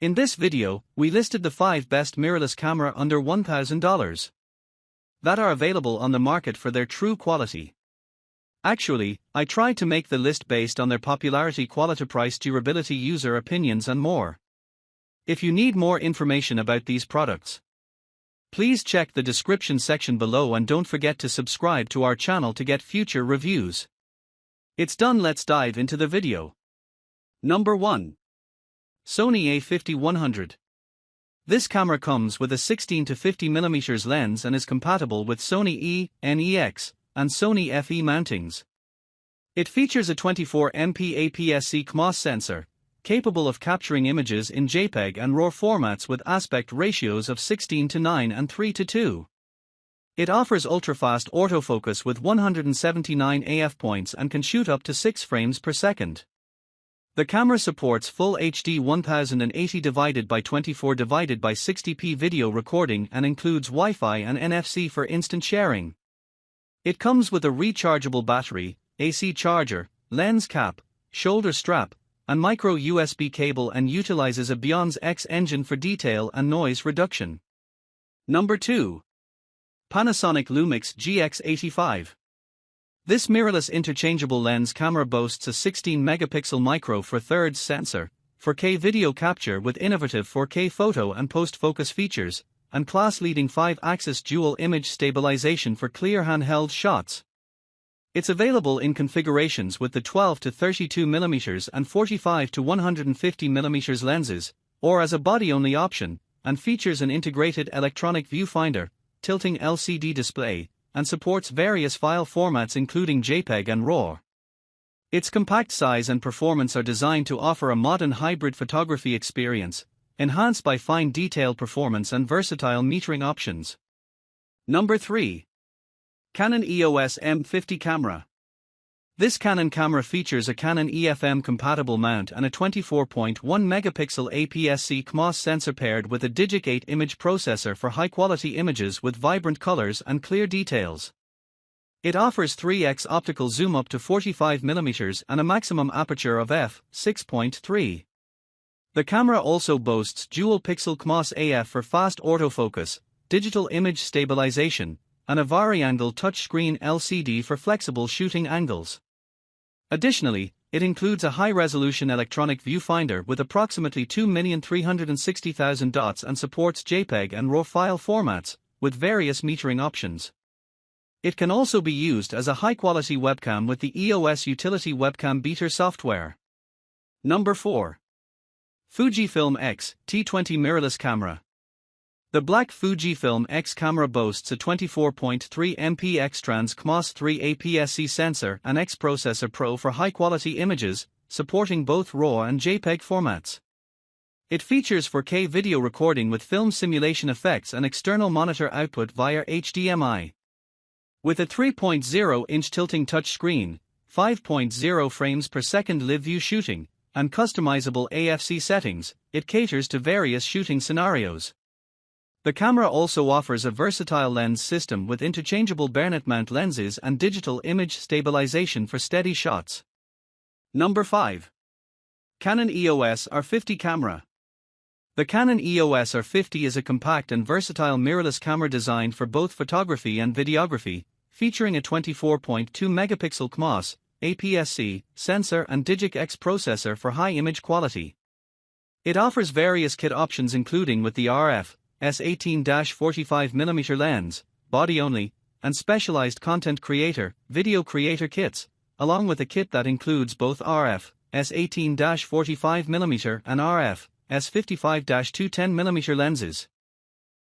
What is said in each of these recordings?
In this video, we listed the 5 best mirrorless camera under $1,000 that are available on the market for their true quality. Actually, I tried to make the list based on their popularity, quality, price, durability, user opinions and more. If you need more information about these products, please check the description section below and don't forget to subscribe to our channel to get future reviews. It's done, let's dive into the video. Number 1. Sony A50-100. This camera comes with a 16 to 50mm lens and is compatible with Sony EOS and Sony FE mountings. It features a 24MP APS-C CMOS sensor, capable of capturing images in JPEG and RAW formats with aspect ratios of 16:9 and 3:2. It offers ultra-fast autofocus with 179 AF points and can shoot up to 6 frames per second. The camera supports full HD 1080x24x60p video recording and includes Wi-Fi and NFC for instant sharing. It comes with a rechargeable battery, AC charger, lens cap, shoulder strap, and micro USB cable and utilizes a Beyond's X engine for detail and noise reduction. Number 2. Panasonic LUMIX GX85. This mirrorless interchangeable lens camera boasts a 16-megapixel micro Four Thirds sensor, 4K video capture with innovative 4K photo and post-focus features, and class-leading 5-axis dual image stabilization for clear handheld shots. It's available in configurations with the 12 to 32mm and 45 to 150mm lenses, or as a body-only option, and features an integrated electronic viewfinder, tilting LCD display, and supports various file formats including JPEG and RAW. Its compact size and performance are designed to offer a modern hybrid photography experience, enhanced by fine detail performance and versatile metering options. Number 3. Canon EOS M50 Camera. This Canon camera features a Canon EFM compatible mount and a 24.1-megapixel APS-C CMOS sensor paired with a Digic 8 image processor for high-quality images with vibrant colors and clear details. It offers 3x optical zoom up to 45mm and a maximum aperture of f/6.3. The camera also boasts dual-pixel CMOS AF for fast autofocus, digital image stabilization, and a vari-angle touchscreen LCD for flexible shooting angles. Additionally, it includes a high-resolution electronic viewfinder with approximately 2,360,000 dots and supports JPEG and RAW file formats, with various metering options. It can also be used as a high-quality webcam with the EOS Utility Webcam Beater software. Number 4. Fujifilm X-T20 Mirrorless Camera. The black Fujifilm X camera boasts a 24.3MP X-Trans CMOS 3 APS-C sensor and X Processor Pro for high-quality images, supporting both RAW and JPEG formats. It features 4K video recording with film simulation effects and external monitor output via HDMI. With a 3.0-inch tilting touchscreen, 5.0 frames per second live view shooting, and customizable AFC settings, it caters to various shooting scenarios. The camera also offers a versatile lens system with interchangeable bayonet mount lenses and digital image stabilization for steady shots. Number 5. Canon EOS R50 Camera. The Canon EOS R50 is a compact and versatile mirrorless camera designed for both photography and videography, featuring a 24.2-megapixel CMOS, APS-C, sensor and Digic X processor for high image quality. It offers various kit options including with the RF S18-45mm lens, body only, and specialized content creator, video creator kits, along with a kit that includes both RF S18-45mm and RF S55-210mm lenses.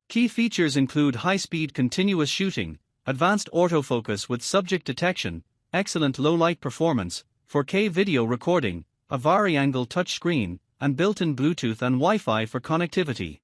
Key features include high-speed continuous shooting, advanced autofocus with subject detection, excellent low-light performance, 4K video recording, a vari-angle touchscreen, and built-in Bluetooth and Wi-Fi for connectivity.